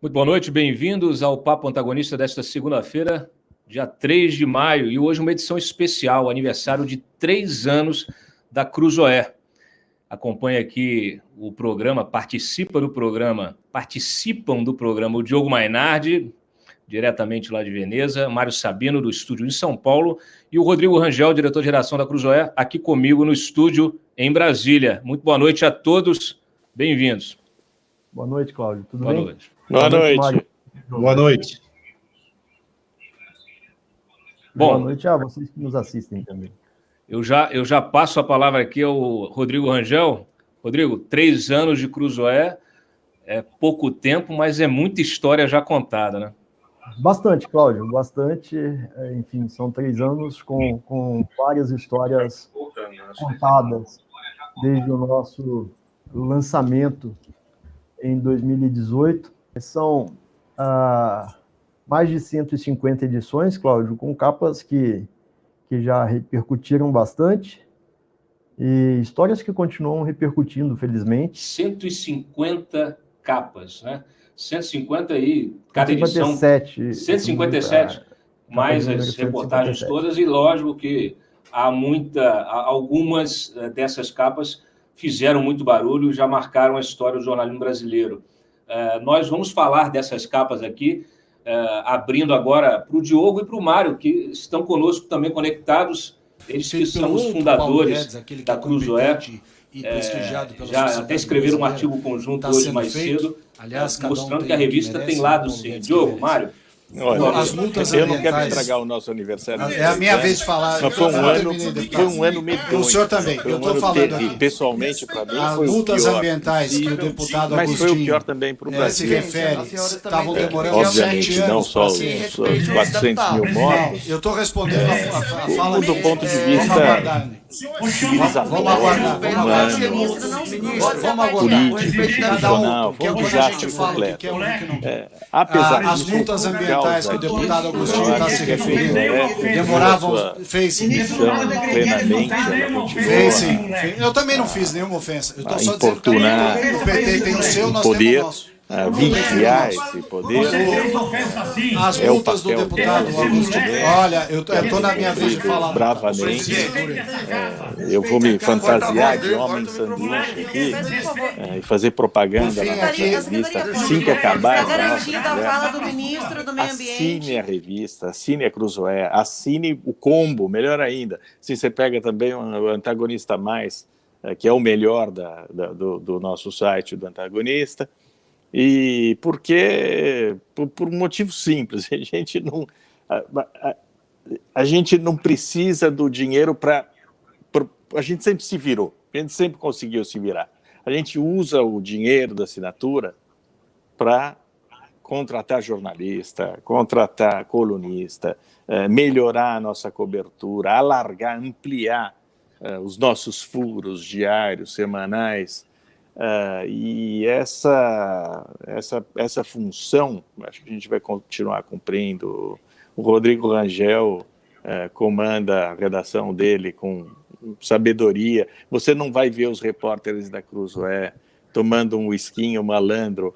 Muito boa noite, bem-vindos ao Papo Antagonista desta segunda-feira, dia 3 de maio, e hoje uma edição especial, aniversário de 3 anos da Cruzoé. Acompanha aqui o programa, participam do programa o Diogo Mainardi, diretamente lá de Veneza, Mário Sabino, do estúdio em São Paulo, e o Rodrigo Rangel, diretor de geração da Cruzoé, aqui comigo no estúdio em Brasília. Muito boa noite a todos, bem-vindos. Boa noite, Cláudio. Tudo bem? Noite. Boa noite. Boa noite. Bom, boa noite a vocês que nos assistem também. Eu já passo a palavra aqui ao Rodrigo Rangel. Rodrigo, 3 anos de Cruzoé, é pouco tempo, mas é muita história já contada, né? Bastante, Cláudio, bastante. Enfim, são 3 anos com várias histórias contadas desde o nosso lançamento em 2018. São mais de 150 edições, Cláudio, com capas que já repercutiram bastante e histórias que continuam repercutindo, felizmente. 150 capas, né? 150 aí, cada 157, edição. 157, mais as reportagens todas, e lógico que algumas dessas capas fizeram muito barulho, já marcaram a história do jornalismo brasileiro. Nós vamos falar dessas capas aqui, abrindo agora para o Diogo e para o Mário, que estão conosco também conectados. Eles que são os fundadores da Cruzoé. Já até escreveram um artigo conjunto hoje mais cedo, mostrando que a revista tem lado sim. Diogo, Mário? Olha, eu não quero estragar o nosso aniversário. É a minha vez de falar. Mas foi um ano medonho. O senhor também. Eu estou falando aqui. Pessoalmente, para mim, as foi multas o pior ambientais que o deputado mas Agostinho foi o pior também para o Brasil. se refere. Estavam demorando Obviamente, 7 anos. não só os 400 mil mortos. Eu estou respondendo a fala do ponto de vista Vamos aguardar. Político, institucional, foi um desastre completo. Apesar as disso, multas ambientais que o deputado Agostinho está se referindo demoravam. Fez sim. Plenamente, ela continua. Fez sim. Eu também não fiz nenhuma ofensa. Eu estou só dizendo que o PT tem o seu, nós temos o nosso. Vigiar esse poder. As multas do deputado Agostinho. Olha, eu estou na minha vez de falar. Bravamente. Eu vou me fantasiar de homem sanduíche aqui e fazer propaganda na revista assim que acabar. Assine a revista, assine a Cruzoé, assine o combo, melhor ainda. Se você pega também o Antagonista Mais, que é o melhor do nosso site, do Antagonista. E porque, por um motivo simples, a gente não precisa do dinheiro para... A gente sempre se virou, a gente sempre conseguiu se virar. A gente usa o dinheiro da assinatura para contratar jornalista, contratar colunista, melhorar a nossa cobertura, alargar, ampliar os nossos furos diários, semanais. E essa função, acho que a gente vai continuar cumprindo. O Rodrigo Rangel comanda a redação dele com sabedoria. Você não vai ver os repórteres da Cruzoé tomando um whiskinho malandro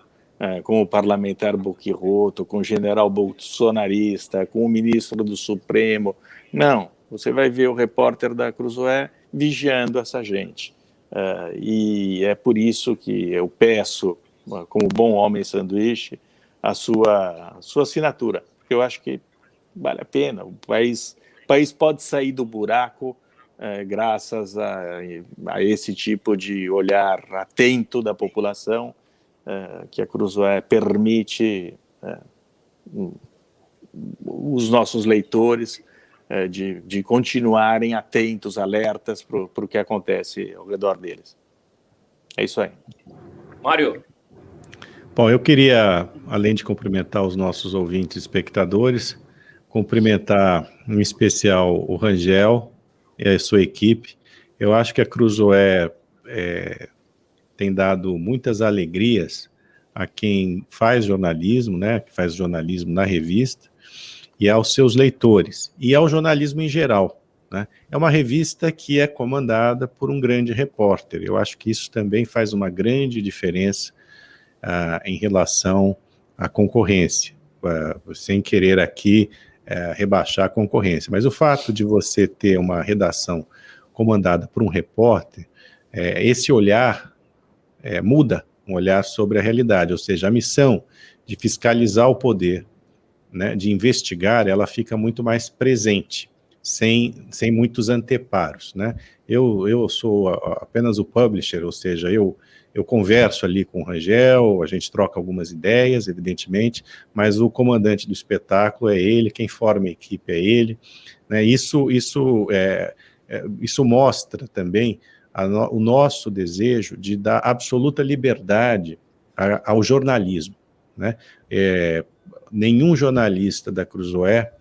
com o parlamentar Boquirroto, com o general bolsonarista, com o ministro do Supremo. Não, você vai ver o repórter da Cruzoé vigiando essa gente. E é por isso que eu peço, como bom homem sanduíche, a sua assinatura, porque eu acho que vale a pena. O país pode sair do buraco graças a esse tipo de olhar atento da população que a Cruzoé permite os nossos leitores de continuarem atentos, alertas para o que acontece ao redor deles. É isso aí. Mário. Bom, eu queria, além de cumprimentar os nossos ouvintes e espectadores, cumprimentar em especial o Rangel e a sua equipe. Eu acho que a Cruzoé tem dado muitas alegrias a quem faz jornalismo, né, que faz jornalismo na revista, e aos seus leitores, e ao jornalismo em geral, né? É uma revista que é comandada por um grande repórter. Eu acho que isso também faz uma grande diferença em relação a concorrência, sem querer aqui rebaixar a concorrência. Mas o fato de você ter uma redação comandada por um repórter, esse olhar muda, um olhar sobre a realidade, ou seja, a missão de fiscalizar o poder, né, de investigar, ela fica muito mais presente, sem muitos anteparos, né? Eu sou apenas o publisher, ou seja, eu converso ali com o Rangel, a gente troca algumas ideias, evidentemente, mas o comandante do espetáculo é ele, quem forma a equipe é ele, né? Isso mostra também o nosso desejo de dar absoluta liberdade ao jornalismo, né? Nenhum jornalista da Cruzoé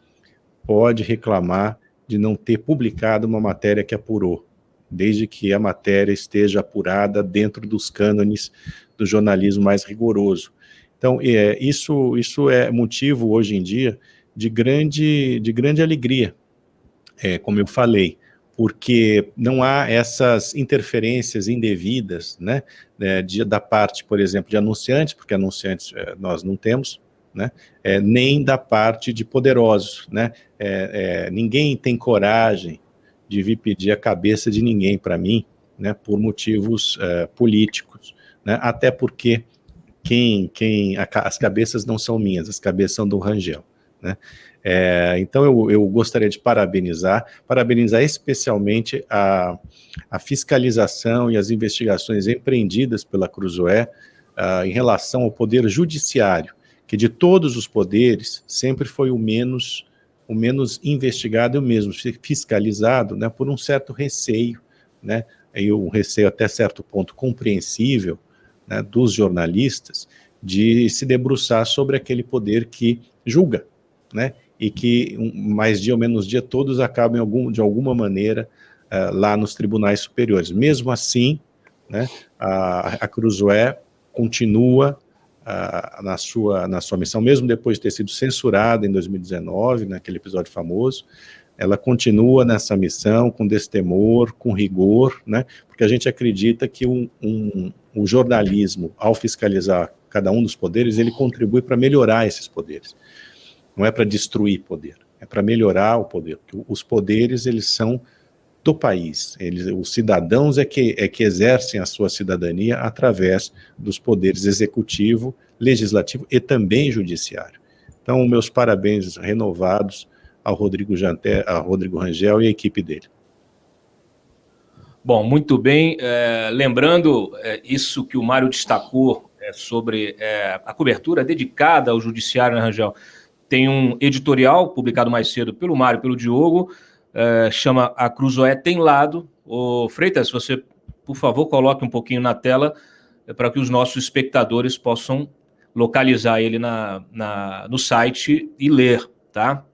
pode reclamar de não ter publicado uma matéria que apurou, desde que a matéria esteja apurada dentro dos cânones do jornalismo mais rigoroso. Então, isso é motivo, hoje em dia, de grande alegria, como eu falei, porque não há essas interferências indevidas, né, da parte, por exemplo, de anunciantes, porque anunciantes nós não temos, né, nem da parte de poderosos, né, ninguém tem coragem de vir pedir a cabeça de ninguém para mim, né, por motivos políticos, né, até porque as cabeças não são minhas, as cabeças são do Rangel, né. Então eu gostaria de parabenizar especialmente a fiscalização e as investigações empreendidas pela Cruzoé em relação ao poder judiciário, que de todos os poderes sempre foi o menos investigado e o mesmo fiscalizado, né, por um certo receio, né, e um receio até certo ponto compreensível, né, dos jornalistas, de se debruçar sobre aquele poder que julga, né, e que mais dia ou menos dia todos acabam de alguma maneira lá nos tribunais superiores. Mesmo assim, né, a Cruzoé continua na sua missão, mesmo depois de ter sido censurada em 2019, naquele episódio famoso, ela continua nessa missão com destemor, com rigor, né, porque a gente acredita que o jornalismo, ao fiscalizar cada um dos poderes, ele contribui para melhorar esses poderes. Não é para destruir poder, é para melhorar o poder, porque os poderes, eles são do país, os cidadãos é que exercem a sua cidadania através dos poderes executivo, legislativo e também judiciário. Então, meus parabéns renovados ao Rodrigo Rangel e a equipe dele. Bom, muito bem. Lembrando isso que o Mário destacou sobre a cobertura dedicada ao judiciário, né, Rangel? Tem um editorial publicado mais cedo pelo Mário e pelo Diogo, chama A Cruzoé Tem Lado. Freitas, você, por favor, coloque um pouquinho na tela para que os nossos espectadores possam localizar ele no site e ler, tá?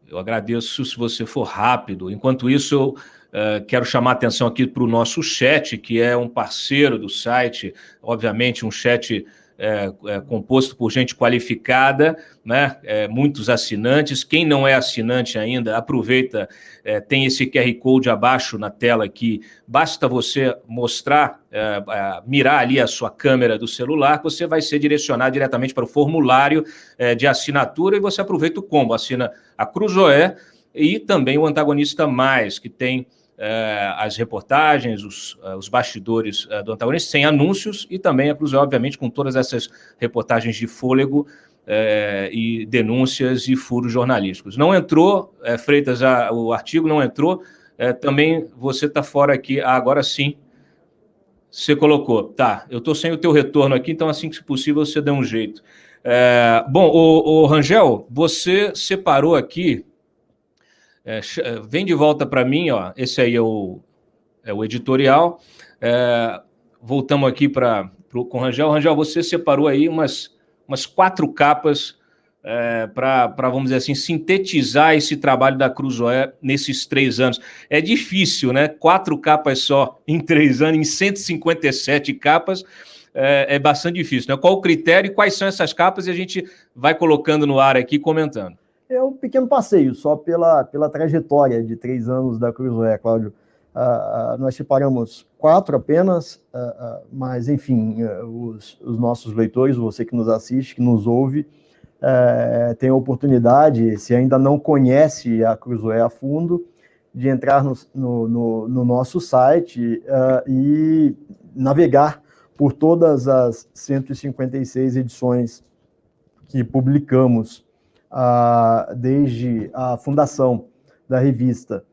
Eu agradeço se você for rápido. Enquanto isso, eu quero chamar a atenção aqui para o nosso chat, que é um parceiro do site, obviamente um chat composto por gente qualificada, né? Muitos assinantes. Quem não é assinante ainda, aproveita, tem esse QR Code abaixo na tela aqui, basta você mostrar, mirar ali a sua câmera do celular, você vai ser direcionado diretamente para o formulário de assinatura e você aproveita o combo, assina a Cruzoé e também o Antagonista Mais, que tem as reportagens, os bastidores do Antagonista, sem anúncios, e também a Cruzoé, obviamente, com todas essas reportagens de fôlego e denúncias e furos jornalísticos. Não entrou, Freitas, o artigo não entrou, também você está fora aqui, agora sim, você colocou. Tá, eu estou sem o teu retorno aqui, então assim que possível você dê um jeito. Bom, o Rangel, você separou aqui, vem de volta para mim, ó, esse aí é o editorial, voltamos aqui com o Rangel. Rangel, você separou aí umas 4 capas para, vamos dizer assim, sintetizar esse trabalho da Cruzoé nesses 3 anos. É difícil, né? 4 capas só em 3 anos, em 157 capas, é bastante difícil, né? Qual o critério e quais são essas capas? E a gente vai colocando no ar aqui, comentando. É um pequeno passeio, só pela trajetória de 3 anos da Cruzoé, Cláudio. nós separamos 4 apenas, mas, enfim, os nossos leitores, você que nos assiste, que nos ouve, tem a oportunidade, se ainda não conhece a Cruzoé a fundo, de entrar no nosso site e navegar por todas as 156 edições que publicamos desde a fundação da revista.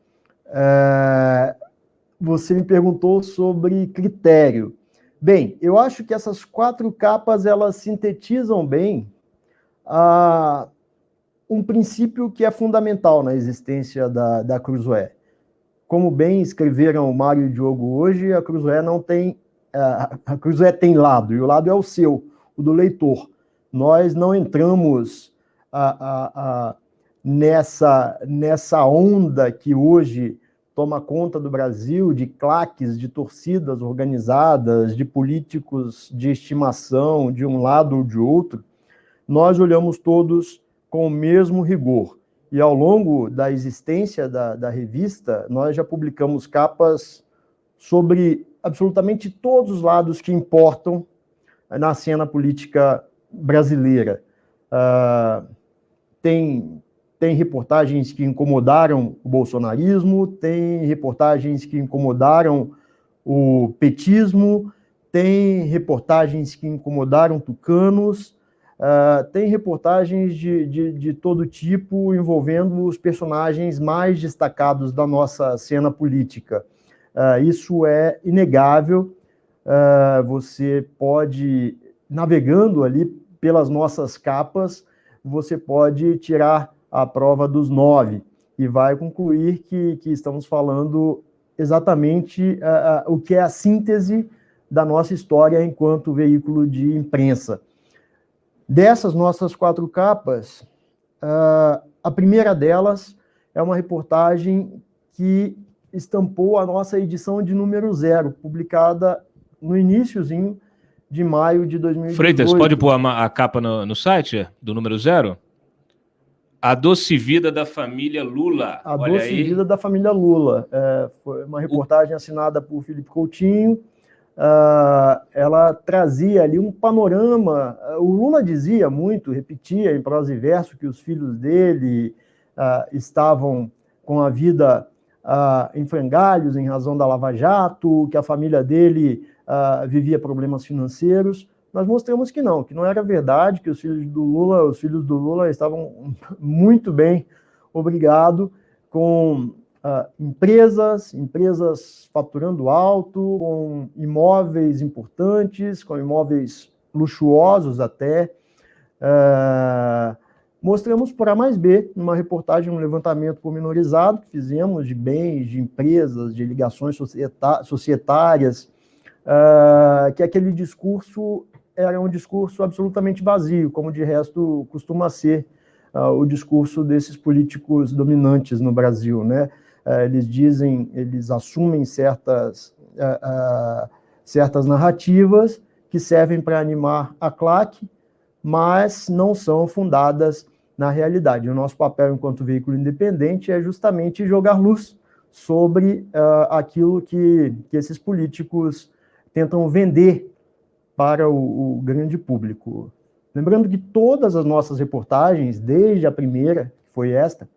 Você me perguntou sobre critério. Bem, eu acho que essas 4 capas, elas sintetizam bem um princípio que é fundamental na existência da Cruzoé. Como bem escreveram o Mário e o Diogo hoje, a Cruzoé não tem... A Cruzoé tem lado, e o lado é o seu, o do leitor. Nós não entramos nessa onda que hoje toma conta do Brasil, de claques, de torcidas organizadas, de políticos de estimação, de um lado ou de outro. Nós olhamos todos com o mesmo rigor. E ao longo da existência da revista, nós já publicamos capas sobre absolutamente todos os lados que importam na cena política brasileira. Tem reportagens que incomodaram o bolsonarismo, tem reportagens que incomodaram o petismo, tem reportagens que incomodaram tucanos, tem reportagens de todo tipo envolvendo os personagens mais destacados da nossa cena política. Isso é inegável. Você pode, navegando ali pelas nossas capas, você pode tirar a prova dos 9 e vai concluir que estamos falando exatamente o que é a síntese da nossa história enquanto veículo de imprensa. Dessas nossas 4 capas, a primeira delas é uma reportagem que estampou a nossa edição de número 0, publicada no iniciozinho de maio de 2018. Freitas, pode pôr a capa no site do número 0? A Doce Vida da Família Lula. A Doce Vida da Família Lula. Foi uma reportagem assinada por Felipe Coutinho. Ela trazia ali um panorama. O Lula dizia muito, repetia em prosa e verso, que os filhos dele estavam com a vida em frangalhos em razão da Lava Jato, que a família dele vivia problemas financeiros. Nós mostramos que não era verdade, que os filhos do Lula estavam muito bem, obrigado, com empresas faturando alto, com imóveis importantes, com imóveis luxuosos até. Mostramos por A mais B, numa reportagem, um levantamento pormenorizado que fizemos de bens, de empresas, de ligações societárias, que aquele discurso era um discurso absolutamente vazio, como de resto costuma ser o discurso desses políticos dominantes no Brasil, né? Eles assumem certas narrativas que servem para animar a claque, mas não são fundadas na realidade. O nosso papel enquanto veículo independente é justamente jogar luz sobre aquilo que esses políticos tentam vender para o grande público. Lembrando que todas as nossas reportagens, desde a primeira, que foi esta,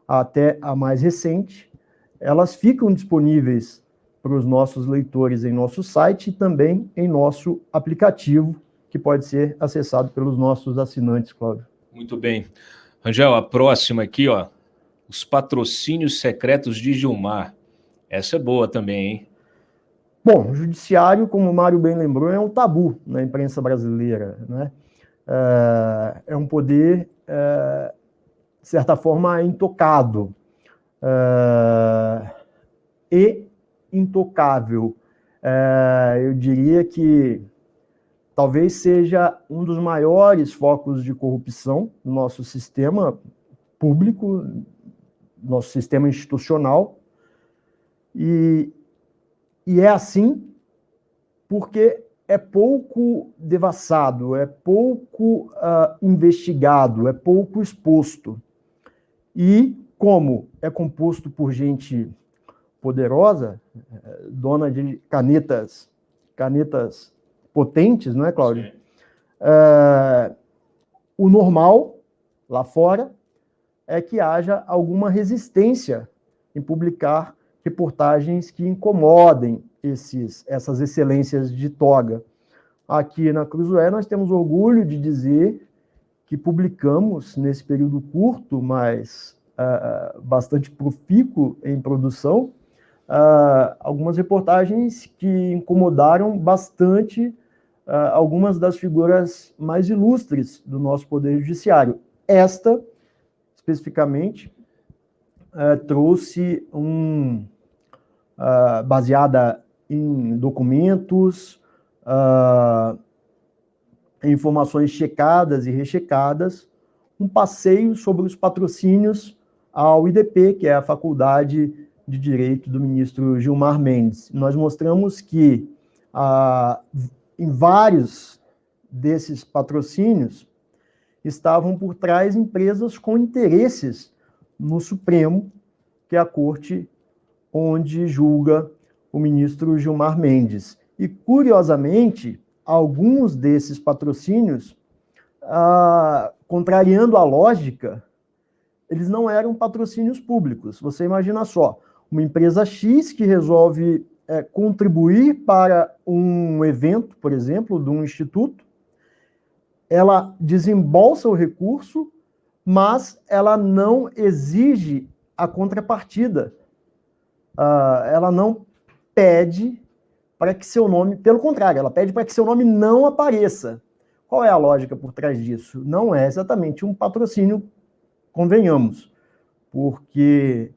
até a mais recente, elas ficam disponíveis para os nossos leitores em nosso site e também em nosso aplicativo, que pode ser acessado pelos nossos assinantes, Cláudio. Muito bem. Rangel, a próxima aqui, ó, os patrocínios secretos de Gilmar. Essa é boa também, hein? Bom, o judiciário, como o Mário bem lembrou, é um tabu na imprensa brasileira, né? É um poder, de certa forma, intocado e intocável. Eu diria que talvez seja um dos maiores focos de corrupção no nosso sistema público, nosso sistema institucional, e é assim porque é pouco devassado, é pouco investigado, é pouco exposto. E como é composto por gente poderosa, dona de canetas potentes, não é, Cláudio? O normal, lá fora, é que haja alguma resistência em publicar reportagens que incomodem essas excelências de toga. Aqui na Cruzoé nós temos orgulho de dizer que publicamos, nesse período curto, mas bastante profícuo em produção, algumas reportagens que incomodaram bastante algumas das figuras mais ilustres do nosso Poder Judiciário. Esta, especificamente, trouxe baseada em documentos, informações checadas e rechecadas, um passeio sobre os patrocínios ao IDP, que é a Faculdade de Direito do ministro Gilmar Mendes. Nós mostramos que em vários desses patrocínios estavam por trás empresas com interesses no Supremo, que é a corte onde julga o ministro Gilmar Mendes. E, curiosamente, alguns desses patrocínios, contrariando a lógica, eles não eram patrocínios públicos. Você imagina só, uma empresa X que resolve contribuir para um evento, por exemplo, de um instituto, ela desembolsa o recurso, mas ela não exige a contrapartida. Ela não pede para que seu nome, pelo contrário, ela pede para que seu nome não apareça. Qual é a lógica por trás disso? Não é exatamente um patrocínio, convenhamos, porque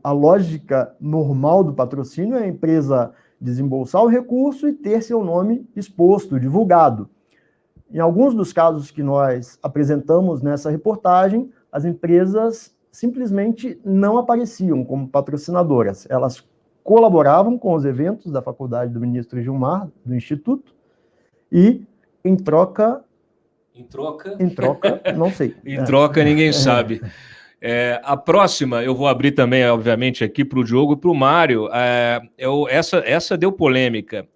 a lógica normal do patrocínio é a empresa desembolsar o recurso e ter seu nome exposto, divulgado. Em alguns dos casos que nós apresentamos nessa reportagem, as empresas simplesmente não apareciam como patrocinadoras. Elas colaboravam com os eventos da faculdade do ministro Gilmar, do Instituto, e em troca, não sei. Em troca, ninguém sabe. A próxima, eu vou abrir também, obviamente, aqui para o Diogo e para o Mário. Essa deu polêmica.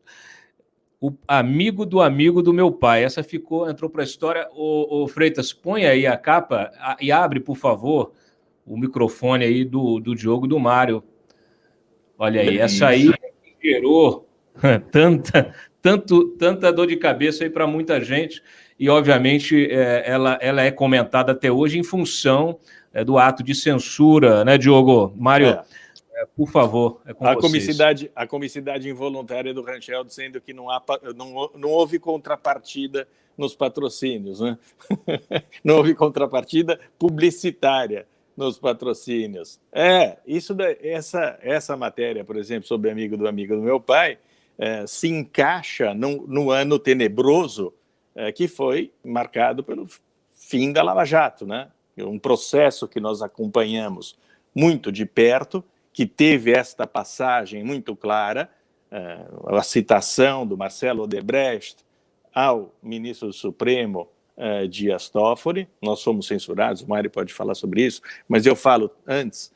O amigo do meu pai. Essa entrou para a história. O Freitas, põe aí a capa e abre, por favor, o microfone aí do Diogo e do Mário. Olha aí, essa aí gerou tanta dor de cabeça aí para muita gente, e obviamente ela é comentada até hoje em função do ato de censura, né, Diogo? Mário, por favor, é com vocês. A comicidade involuntária do Rangel, dizendo que não houve contrapartida nos patrocínios, né? Não houve contrapartida publicitária nos patrocínios. Essa matéria, por exemplo, sobre amigo do meu pai, se encaixa no ano tenebroso que foi marcado pelo fim da Lava Jato, né? Um processo que nós acompanhamos muito de perto, que teve esta passagem muito clara, a citação do Marcelo Odebrecht ao ministro do Supremo, Dias Toffoli. Nós fomos censurados, o Mário pode falar sobre isso, mas eu falo antes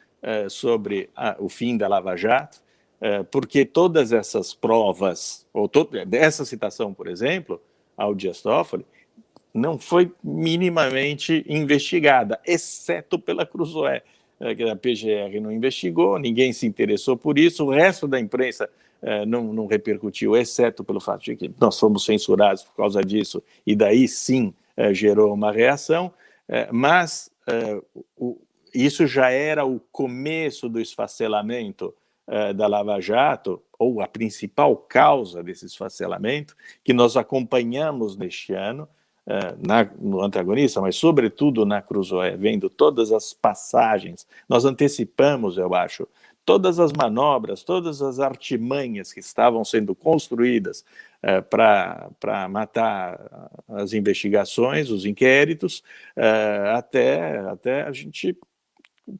sobre o fim da Lava Jato, porque todas essas provas, essa citação, por exemplo, ao Dias Toffoli, não foi minimamente investigada, exceto pela Cruzoé, que a PGR não investigou, ninguém se interessou por isso, o resto da imprensa não repercutiu, exceto pelo fato de que nós fomos censurados por causa disso, e daí sim gerou uma reação, mas isso já era o começo do esfacelamento da Lava Jato, ou a principal causa desse esfacelamento, que nós acompanhamos neste ano, no antagonista, mas sobretudo na Cruzoé, vendo todas as passagens, nós antecipamos, eu acho, todas as manobras, todas as artimanhas que estavam sendo construídas para matar as investigações, os inquéritos, até a gente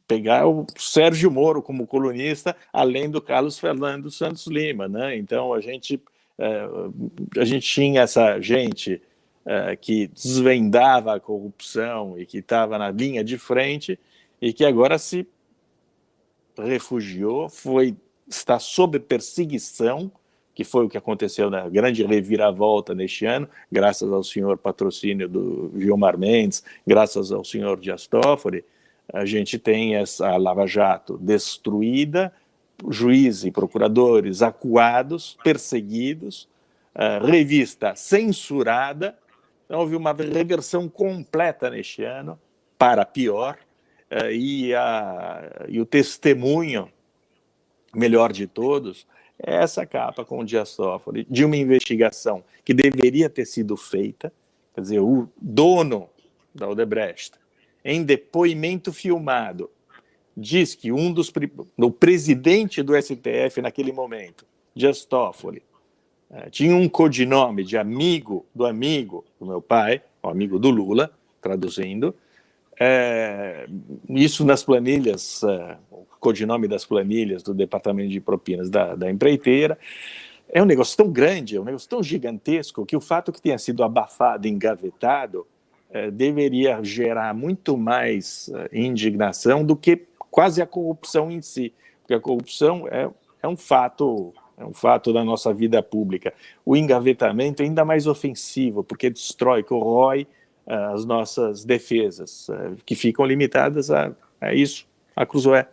pegar o Sérgio Moro como colunista, além do Carlos Fernando Santos Lima, né? Então a gente tinha essa gente que desvendava a corrupção e que estava na linha de frente e que agora se refugiou, está sob perseguição, que foi o que aconteceu na grande reviravolta neste ano, graças ao senhor patrocínio do Gilmar Mendes, graças ao senhor Dias Toffoli, a gente tem essa Lava Jato destruída, juízes e procuradores acuados, perseguidos, revista censurada. Então, houve uma reversão completa neste ano, para pior, e o testemunho melhor de todos é essa capa com o Dias Toffoli, de uma investigação que deveria ter sido feita, quer dizer, o dono da Odebrecht, em depoimento filmado, diz que o presidente do STF naquele momento, Dias Toffoli, tinha um codinome de amigo do meu pai, o amigo do Lula, traduzindo, isso nas planilhas, o codinome das planilhas do Departamento de Propinas da empreiteira. É um negócio tão grande, é um negócio tão gigantesco, que o fato que tenha sido abafado, engavetado, deveria gerar muito mais indignação do que quase a corrupção em si, porque a corrupção é um fato da nossa vida pública. O engavetamento é ainda mais ofensivo, porque destrói, corrói as nossas defesas, que ficam limitadas a isso, a Cruzoé.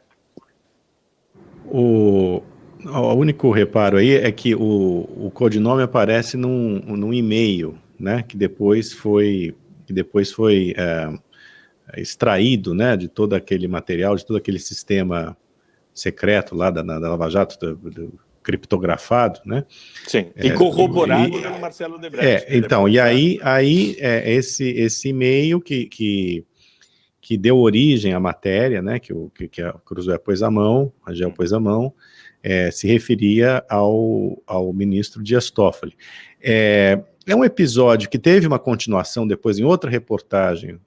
O único reparo aí é que o codinome aparece num e-mail, né, que depois foi extraído, né, de todo aquele material, de todo aquele sistema secreto lá da Lava Jato, criptografado, né? Sim, e corroborado pelo Marcelo Odebrecht. Então, e aí esse e-mail que deu origem à matéria, né, que a Cruzoé pôs à mão, a Gel pôs à mão, se referia ao ministro Dias Toffoli. É um episódio que teve uma continuação depois em outra reportagem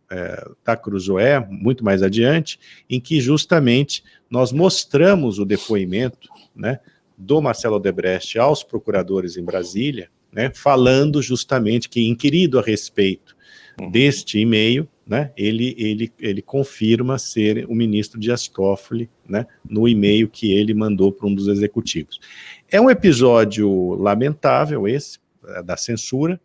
da Cruzoé, muito mais adiante, em que justamente nós mostramos o depoimento, né, do Marcelo Odebrecht aos procuradores em Brasília, né, falando justamente que, inquirido a respeito deste e-mail, né, ele confirma ser o ministro Dias Toffoli, né, no e-mail que ele mandou para um dos executivos. É um episódio lamentável esse, da censura.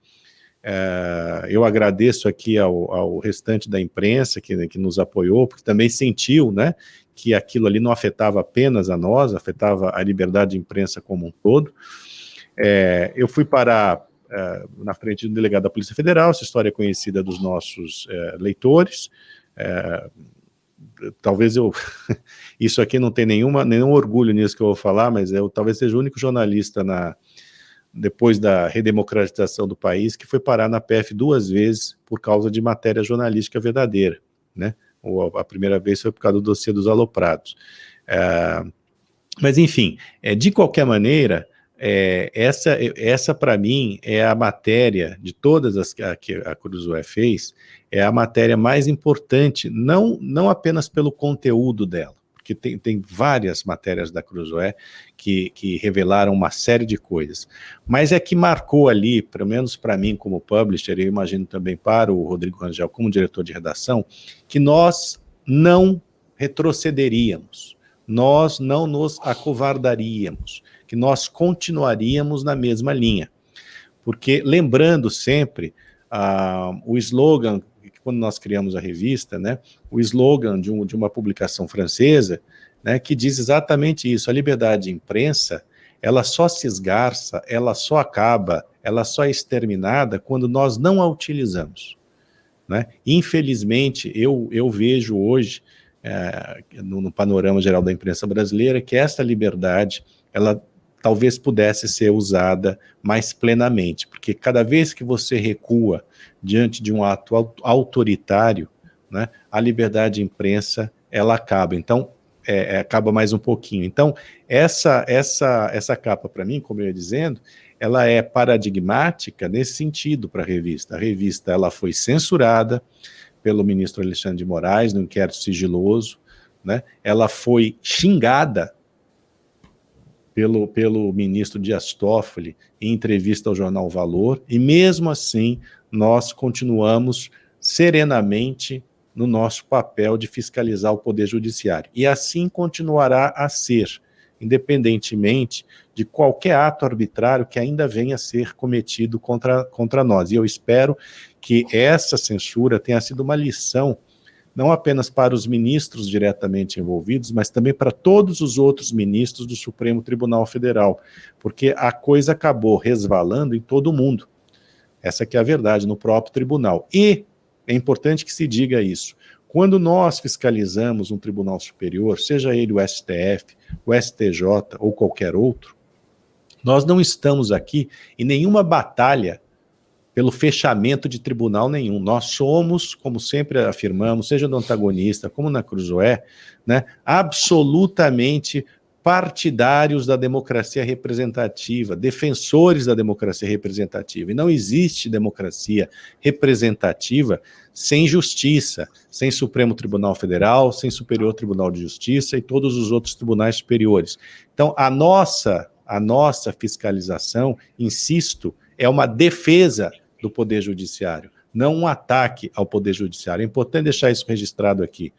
Eu agradeço aqui ao restante da imprensa que nos apoiou, porque também sentiu, né, que aquilo ali não afetava apenas a nós, afetava a liberdade de imprensa como um todo. Eu fui parar na frente do delegado da Polícia Federal, essa história é conhecida dos nossos leitores. Talvez isso aqui não tem nenhum orgulho nisso que eu vou falar, mas eu talvez seja o único jornalista depois da redemocratização do país que foi parar na PF 2 vezes por causa de matéria jornalística verdadeira, né? A primeira vez foi por causa do dossiê dos aloprados. Mas, enfim, de qualquer maneira, essa para mim é a matéria de todas as que a Cruzoé fez, é a matéria mais importante, não apenas pelo conteúdo dela, porque tem várias matérias da Cruzoé que revelaram uma série de coisas, mas é que marcou ali, pelo menos para mim como publisher, eu imagino também para o Rodrigo Rangel como diretor de redação, que nós não retrocederíamos, nós não nos acovardaríamos, que nós continuaríamos na mesma linha. Porque, lembrando sempre, o slogan, quando nós criamos a revista, né, o slogan de uma publicação francesa, né, que diz exatamente isso: a liberdade de imprensa, ela só se esgarça, ela só acaba, ela só é exterminada quando nós não a utilizamos. Né? Infelizmente, eu vejo hoje, no panorama geral da imprensa brasileira, que essa liberdade, ela talvez pudesse ser usada mais plenamente, porque cada vez que você recua diante de um ato autoritário, né, a liberdade de imprensa, ela acaba. Então, acaba mais um pouquinho. Então, essa capa, para mim, como eu ia dizendo, ela é paradigmática nesse sentido para a revista. A revista, ela foi censurada pelo ministro Alexandre de Moraes, no inquérito sigiloso, né? Ela foi xingada pelo ministro Dias Toffoli em entrevista ao jornal Valor, e mesmo assim nós continuamos serenamente no nosso papel de fiscalizar o Poder Judiciário. E assim continuará a ser, independentemente de qualquer ato arbitrário que ainda venha a ser cometido contra nós. E eu espero que essa censura tenha sido uma lição, não apenas para os ministros diretamente envolvidos, mas também para todos os outros ministros do Supremo Tribunal Federal, porque a coisa acabou resvalando em todo mundo. Essa que é a verdade, no próprio tribunal. E é importante que se diga isso. Quando nós fiscalizamos um tribunal superior, seja ele o STF, o STJ ou qualquer outro, nós não estamos aqui em nenhuma batalha pelo fechamento de tribunal nenhum. Nós somos, como sempre afirmamos, seja no antagonista como na Cruzoé, né, absolutamente partidários da democracia representativa, defensores da democracia representativa. E não existe democracia representativa sem justiça, sem Supremo Tribunal Federal, sem Superior Tribunal de Justiça e todos os outros tribunais superiores. Então, a nossa fiscalização, insisto, é uma defesa do Poder Judiciário, não um ataque ao Poder Judiciário. É importante deixar isso registrado aqui.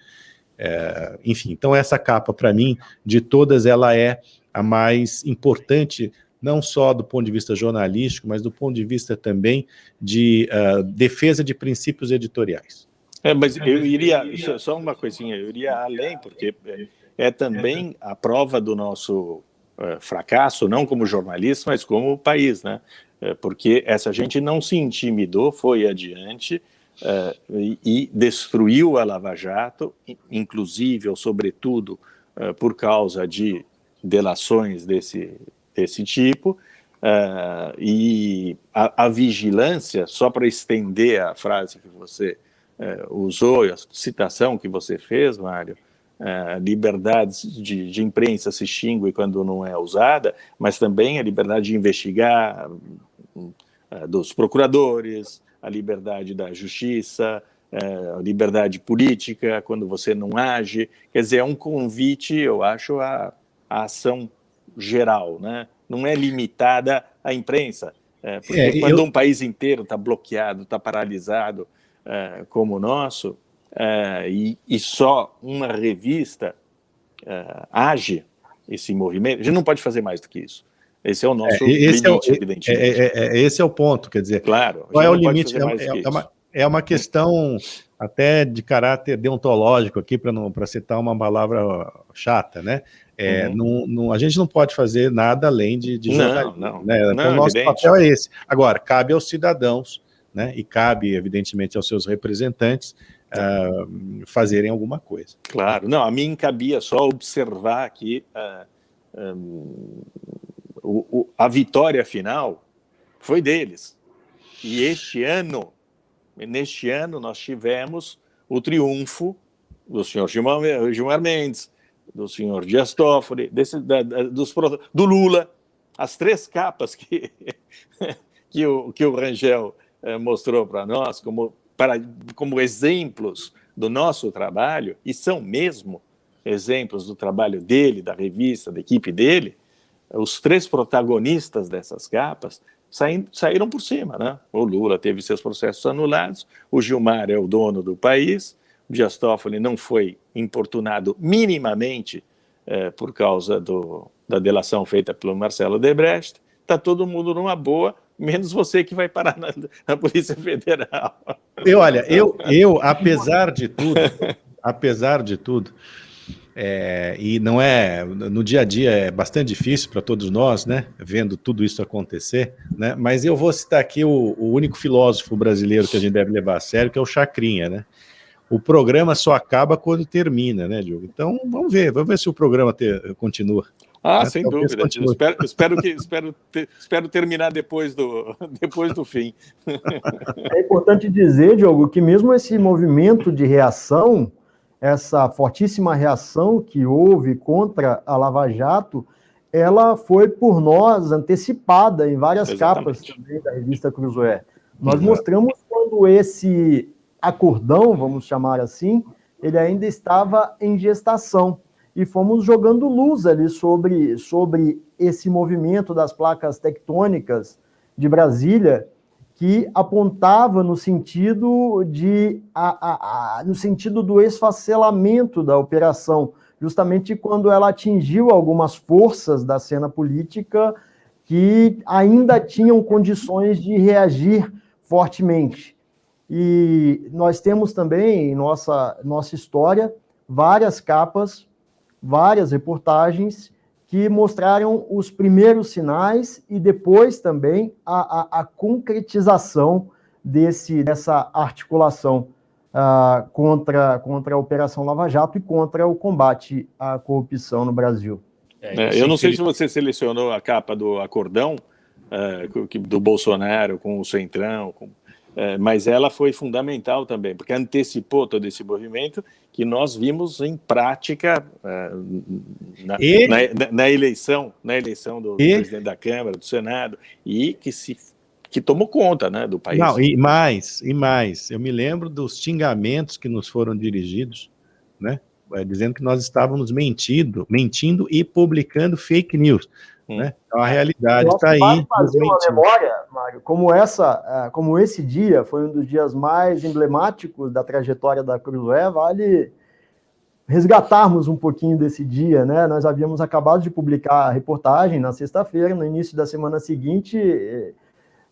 Enfim, então essa capa, para mim, de todas, ela é a mais importante, não só do ponto de vista jornalístico, mas do ponto de vista também de defesa de princípios editoriais. Mas eu iria, só uma coisinha, eu iria além, porque é também a prova do nosso fracasso, não como jornalista, mas como país, né? Porque essa gente não se intimidou, foi adiante, e destruiu a Lava Jato, inclusive ou sobretudo por causa de delações desse tipo, e a vigilância, só para estender a frase que você usou, a citação que você fez, Mário, liberdade de imprensa se extingue quando não é usada, mas também a liberdade de investigar dos procuradores, a liberdade da justiça, a liberdade política, quando você não age. Quer dizer, é um convite, eu acho, à ação geral, né? Não é limitada à imprensa, porque quando um país inteiro está bloqueado, está paralisado, como o nosso, e só uma revista age esse movimento, a gente não pode fazer mais do que isso. Esse é o nosso limite, evidentemente. Esse é o ponto, quer dizer, claro, qual é o limite? É uma questão até de caráter deontológico aqui, para citar uma palavra chata, né? A gente não pode fazer nada além de jornalismo. Né? Então, o nosso papel é esse. Agora, cabe aos cidadãos, né? E cabe, evidentemente, aos seus representantes fazerem alguma coisa. Claro, não, a mim cabia só observar que a vitória final foi deles. E neste ano nós tivemos o triunfo do senhor Gilmar Mendes, do senhor Dias Toffoli, do Lula, as 3 capas que o Rangel mostrou para nós como exemplos do nosso trabalho, e são mesmo exemplos do trabalho dele, da revista, da equipe dele. Os 3 protagonistas dessas capas saíram por cima, né? O Lula teve seus processos anulados, o Gilmar é o dono do país, o Dias Toffoli não foi importunado minimamente por causa da delação feita pelo Marcelo Odebrecht. Está todo mundo numa boa, menos você que vai parar na Polícia Federal. Olha, eu apesar de tudo, e não é, no dia a dia é bastante difícil para todos nós, né, vendo tudo isso acontecer, né, mas eu vou citar aqui o único filósofo brasileiro que a gente deve levar a sério, que é o Chacrinha, né. O programa só acaba quando termina, né, Diogo? Então, vamos ver se o programa continua. Sem dúvida. Espero terminar depois do fim. É importante dizer, Diogo, que mesmo esse movimento de reação, essa fortíssima reação que houve contra a Lava Jato, ela foi por nós antecipada em várias capas também da revista Cruzoé. Nós mostramos quando esse acordão, vamos chamar assim, ele ainda estava em gestação. E fomos jogando luz ali sobre esse movimento das placas tectônicas de Brasília, que apontava no sentido no sentido do esfacelamento da operação, justamente quando ela atingiu algumas forças da cena política que ainda tinham condições de reagir fortemente. E nós temos também em nossa história várias capas, várias reportagens que mostraram os primeiros sinais e depois também a concretização dessa articulação contra a Operação Lava Jato e contra o combate à corrupção no Brasil. Eu não sei se você selecionou a capa do acordão do Bolsonaro com o Centrão, mas ela foi fundamental também, porque antecipou todo esse movimento que nós vimos em prática na eleição do presidente da Câmara, do Senado, e que tomou conta, né, do país. Não, e mais, eu me lembro dos xingamentos que nos foram dirigidos, né, dizendo que nós estávamos mentindo e publicando fake news. Né? Então, a realidade está aí. Vale fazer uma memória, Mário, como esse dia foi um dos dias mais emblemáticos da trajetória da Cruzoé, vale resgatarmos um pouquinho desse dia, né? Nós havíamos acabado de publicar a reportagem na sexta-feira, no início da semana seguinte,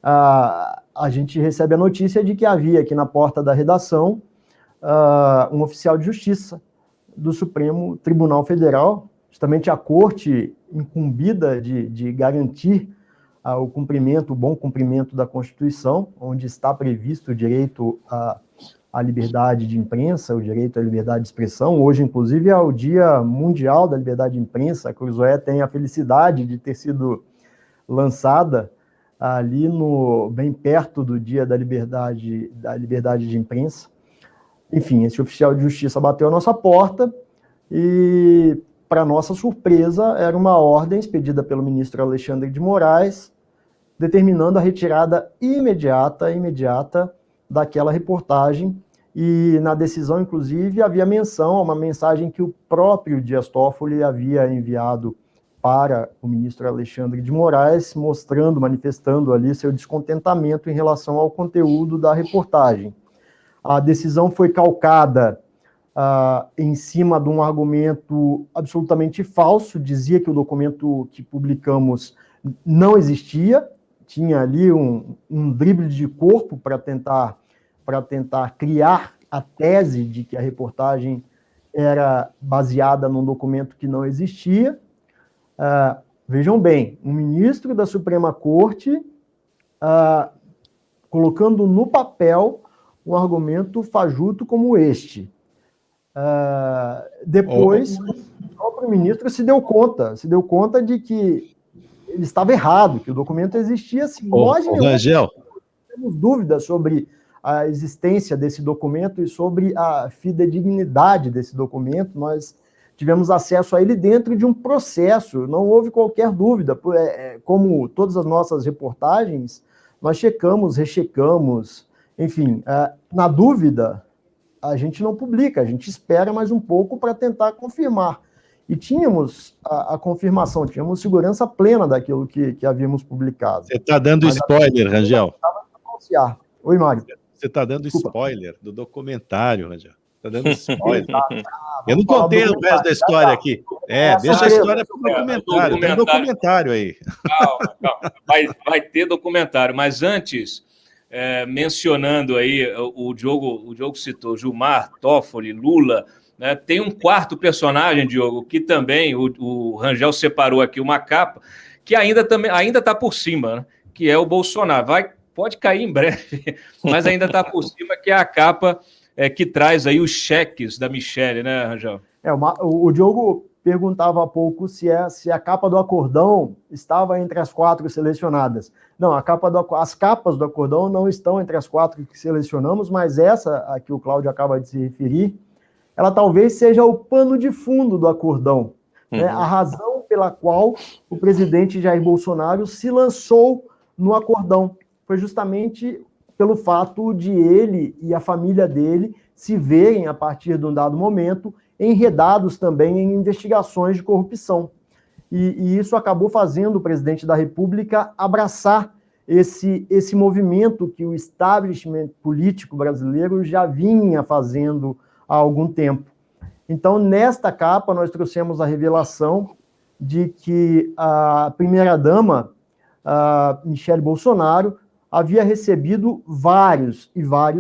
a gente recebe a notícia de que havia aqui na porta da redação um oficial de justiça do Supremo Tribunal Federal, justamente a corte incumbida de garantir o bom cumprimento da Constituição, onde está previsto o direito à liberdade de imprensa, o direito à liberdade de expressão. Hoje, inclusive, é o Dia Mundial da Liberdade de Imprensa. A Cruzoé tem a felicidade de ter sido lançada ali bem perto do Dia da Liberdade de Imprensa. Enfim, esse oficial de justiça bateu a nossa porta e, para nossa surpresa, era uma ordem expedida pelo ministro Alexandre de Moraes, determinando a retirada imediata daquela reportagem, e na decisão, inclusive, havia menção a uma mensagem que o próprio Dias Toffoli havia enviado para o ministro Alexandre de Moraes, manifestando ali seu descontentamento em relação ao conteúdo da reportagem. A decisão foi calcada em cima de um argumento absolutamente falso, dizia que o documento que publicamos não existia, tinha ali um drible de corpo para tentar criar a tese de que a reportagem era baseada num documento que não existia. Vejam bem, um ministro da Suprema Corte colocando no papel um argumento fajuto como este. Depois, o próprio ministro se deu conta de que ele estava errado, que o documento existia. Assim, nós temos dúvidas sobre a existência desse documento e sobre a fidedignidade desse documento. Nós tivemos acesso a ele dentro de um processo, não houve qualquer dúvida. Como todas as nossas reportagens, nós checamos, rechecamos, enfim, na dúvida, a gente não publica, a gente espera mais um pouco para tentar confirmar. E tínhamos a confirmação, tínhamos segurança plena daquilo que havíamos publicado. Você está dando spoiler, Rangel? Oi, Mário. Você está dando spoiler do documentário, Rangel. Está dando spoiler. Eu não contei o resto da história aqui. Deixa a história para o documentário. Tem um documentário aí. Calma. Vai ter documentário, mas antes, mencionando aí, o Diogo citou Gilmar, Toffoli, Lula, né, tem um quarto personagem, Diogo, que também o Rangel separou aqui uma capa, que ainda está por cima, né, que é o Bolsonaro. Pode cair em breve, mas ainda está por cima, que é a capa que traz aí os cheques da Michelle, né, Rangel? O Diogo perguntava há pouco se a capa do acordão estava entre as 4 selecionadas. Não, as capas do acordão não estão entre as 4 que selecionamos, mas essa a que o Cláudio acaba de se referir, ela talvez seja o pano de fundo do acordão, né? A razão pela qual o presidente Jair Bolsonaro se lançou no acordão foi justamente pelo fato de ele e a família dele se verem, a partir de um dado momento, enredados também em investigações de corrupção. E isso acabou fazendo o presidente da República abraçar esse movimento que o establishment político brasileiro já vinha fazendo há algum tempo. Então, nesta capa, nós trouxemos a revelação de que a primeira-dama, Michele Bolsonaro, havia recebido vários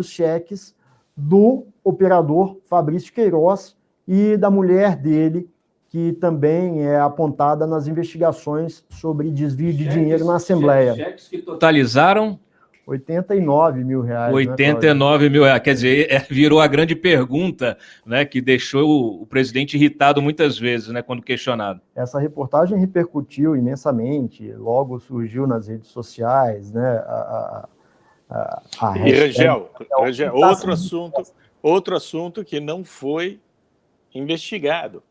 cheques do operador Fabrício Queiroz e da mulher dele, que também é apontada nas investigações sobre desvio de dinheiro na Assembleia. Cheques que totalizaram 89 mil reais. 89 mil reais. Quer dizer, virou a grande pergunta, né, que deixou o presidente irritado muitas vezes, né, quando questionado. Essa reportagem repercutiu imensamente, logo surgiu nas redes sociais, né? E Rangel, outro assunto que não foi investigado.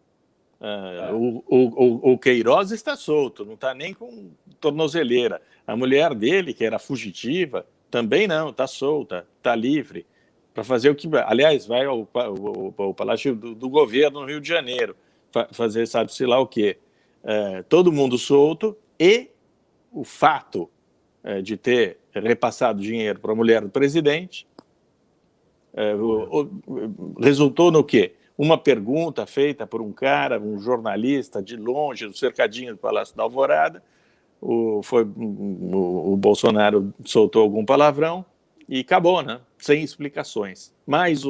O Queiroz está solto, não está nem com tornozeleira. A mulher dele, que era fugitiva, também não, está solta, está livre, para fazer o que... Aliás, vai ao Palácio do Governo no Rio de Janeiro, fazer sabe-se lá o quê. Todo mundo solto, e o fato de ter repassado dinheiro para a mulher do presidente resultou no quê? Uma pergunta feita por um cara, um jornalista de longe, do cercadinho do Palácio da Alvorada, o Bolsonaro soltou algum palavrão e acabou, né? Sem explicações. Mais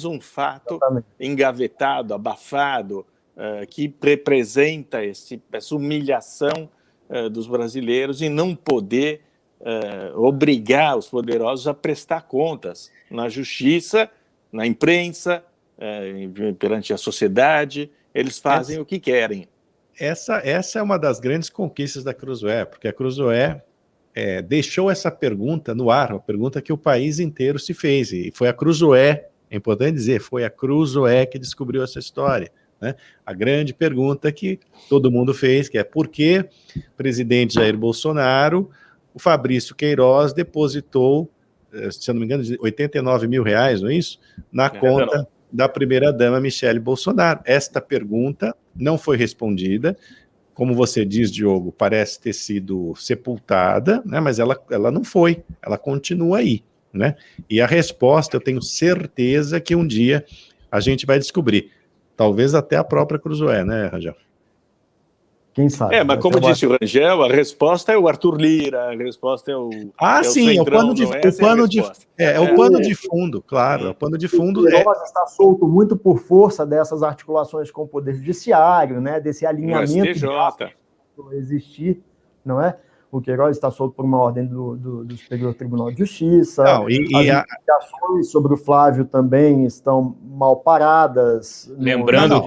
um fato engavetado, abafado, que representa essa humilhação dos brasileiros e não poder obrigar os poderosos a prestar contas na justiça, na imprensa, perante a sociedade. Eles fazem o que querem. Essa é uma das grandes conquistas da Cruzoé, porque a Cruzoé deixou essa pergunta no ar, uma pergunta que o país inteiro se fez, e foi a Cruzoé, é importante dizer, foi a Cruzoé que descobriu essa história, né? A grande pergunta que todo mundo fez, que é por que o presidente Jair Bolsonaro, o Fabrício Queiroz, depositou, se eu não me engano, 89 mil reais, não é isso? Na conta da primeira-dama Michele Bolsonaro. Esta pergunta não foi respondida, como você diz, Diogo, parece ter sido sepultada, né, mas ela não foi, ela continua aí, né? E a resposta, eu tenho certeza que um dia a gente vai descobrir, talvez até a própria Cruzoé, né, Rangel? Quem sabe? Mas como disse o Rangel, a resposta é o Arthur Lira, a resposta é o... sim, o pano de fundo, claro, é o pano de fundo. O Queiroz está solto muito por força dessas articulações com o Poder Judiciário, né, desse alinhamento STJ. Existir, não é? O Queiroz está solto por uma ordem do Superior Tribunal de Justiça. Não, as investigações sobre o Flávio também estão mal paradas. Lembrando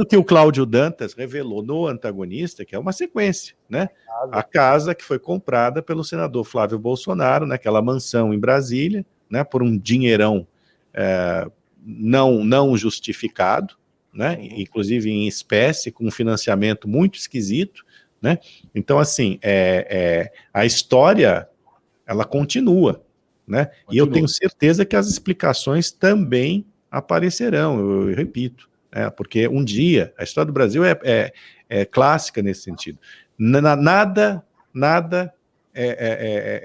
que o Cláudio Dantas revelou no Antagonista que é uma sequência, né? A casa que foi comprada pelo senador Flávio Bolsonaro, naquela mansão em Brasília, né? Por um dinheirão não justificado, né? Inclusive em espécie, com um financiamento muito esquisito. Né? Então, assim, a história, ela continua, né? E eu tenho certeza que as explicações também aparecerão, eu repito, né? Porque um dia, a história do Brasil é clássica nesse sentido. Nada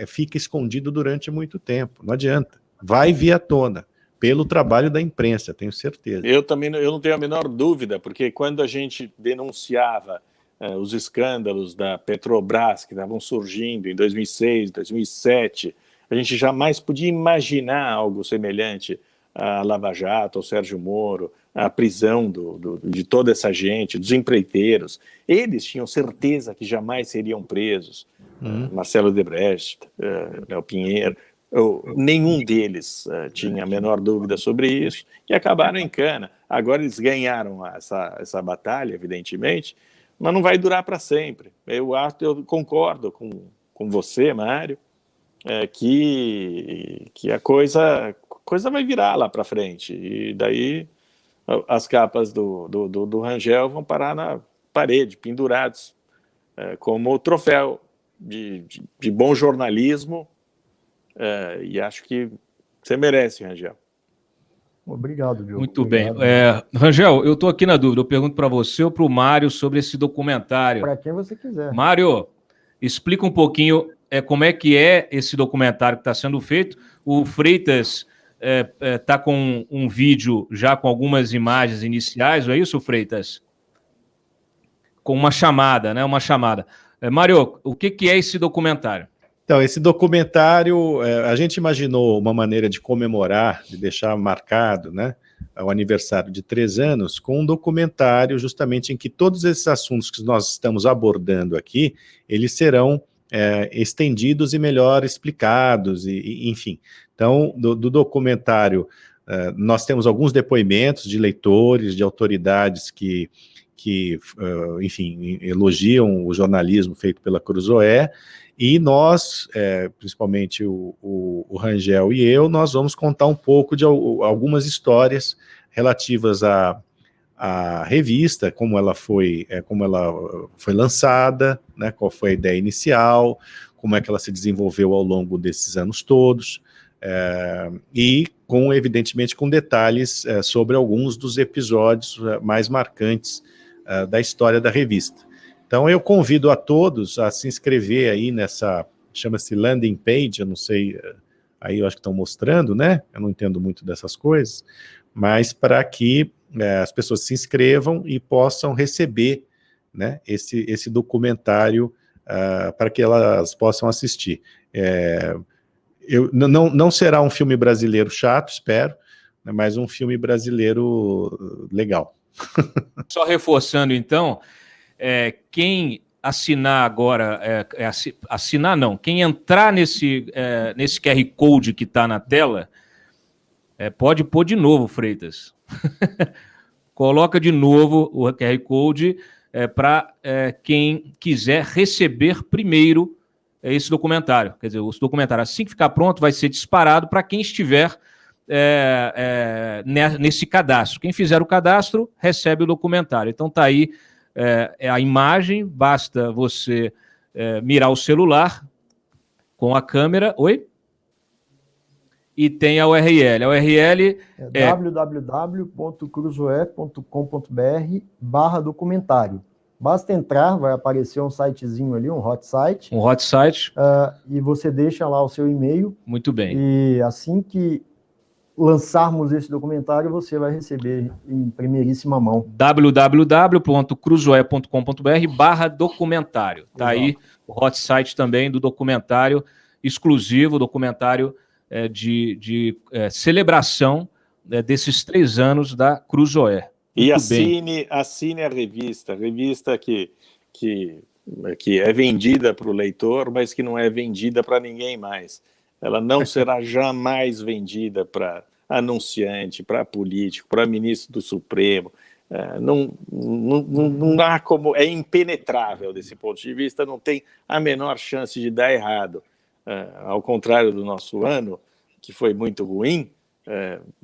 fica escondido durante muito tempo, não adianta. Vai vir à tona, pelo trabalho da imprensa, tenho certeza. Eu não tenho a menor dúvida, porque quando a gente denunciava os escândalos da Petrobras que estavam surgindo em 2006, 2007, a gente jamais podia imaginar algo semelhante à Lava Jato, ao Sérgio Moro, à prisão de toda essa gente, dos empreiteiros. Eles tinham certeza que jamais seriam presos. Marcelo Debrecht, Léo Pinheiro, nenhum deles tinha a menor dúvida sobre isso, e acabaram em cana. Agora eles ganharam essa batalha, evidentemente, mas não vai durar para sempre. Eu concordo com você, Mário, que a coisa vai virar lá para frente. E daí as capas do Rangel vão parar na parede, pendurados, como troféu de bom jornalismo. E acho que você merece, Rangel. Obrigado, Diogo. Muito bem. Rangel, eu estou aqui na dúvida. Eu pergunto para você ou para o Mário sobre esse documentário. Para quem você quiser. Mário, explica um pouquinho como é que é esse documentário que está sendo feito. O Freitas está com um vídeo já com algumas imagens iniciais, não é isso, Freitas? Com uma chamada, né? Uma chamada. Mário, o que é esse documentário? Então, esse documentário, a gente imaginou uma maneira de comemorar, de deixar marcado, né, o aniversário de 3 anos, com um documentário justamente em que todos esses assuntos que nós estamos abordando aqui, eles serão estendidos e melhor explicados, enfim. Então, do documentário, nós temos alguns depoimentos de leitores, de autoridades que enfim, elogiam o jornalismo feito pela Cruzoé, e nós, principalmente o Rangel e eu, nós vamos contar um pouco de algumas histórias relativas à revista, como ela foi lançada, né, qual foi a ideia inicial, como é que ela se desenvolveu ao longo desses anos todos, e evidentemente com detalhes sobre alguns dos episódios mais marcantes da história da revista. Então eu convido a todos a se inscrever aí nessa, chama-se landing page, eu não sei, aí eu acho que estão mostrando, né? Eu não entendo muito dessas coisas, mas para que as pessoas se inscrevam e possam receber, né, esse documentário para que elas possam assistir. Não será um filme brasileiro chato, espero, né, mas um filme brasileiro legal. Só reforçando, então, quem assinar agora, assinar não, quem entrar nesse QR Code que está na tela, pode pôr de novo, Freitas. Coloca de novo o QR Code para quem quiser receber primeiro esse documentário. Quer dizer, o documentário, assim que ficar pronto, vai ser disparado para quem estiver nesse cadastro. Quem fizer o cadastro, recebe o documentário. Então está aí a imagem, basta você mirar o celular com a câmera. Oi? E tem a URL. A URL é www.cruzoe.com.br/documentário. Basta entrar, vai aparecer um sitezinho ali, um hot site. Um hot site. E você deixa lá o seu e-mail. Muito bem. E assim que lançarmos esse documentário, você vai receber em primeiríssima mão. www.cruzoe.com.br/documentário. Está aí o hot site também do documentário exclusivo, documentário de celebração desses 3 anos da Cruzoé. E assine a revista que é vendida para o leitor, mas que não é vendida para ninguém mais. Ela não será jamais vendida para anunciante, para político, para ministro do Supremo. Não há como, é impenetrável desse ponto de vista, não tem a menor chance de dar errado. Ao contrário do nosso ano, que foi muito ruim,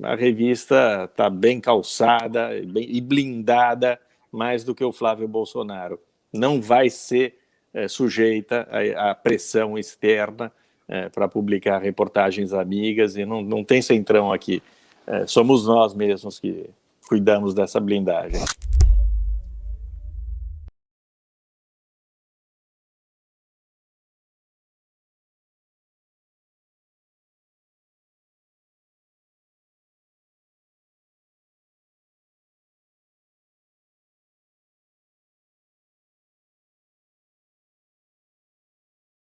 a revista está bem calçada e blindada mais do que o Flávio Bolsonaro. Não vai ser sujeita à pressão externa para publicar reportagens amigas, e não tem centrão aqui. Somos nós mesmos que cuidamos dessa blindagem.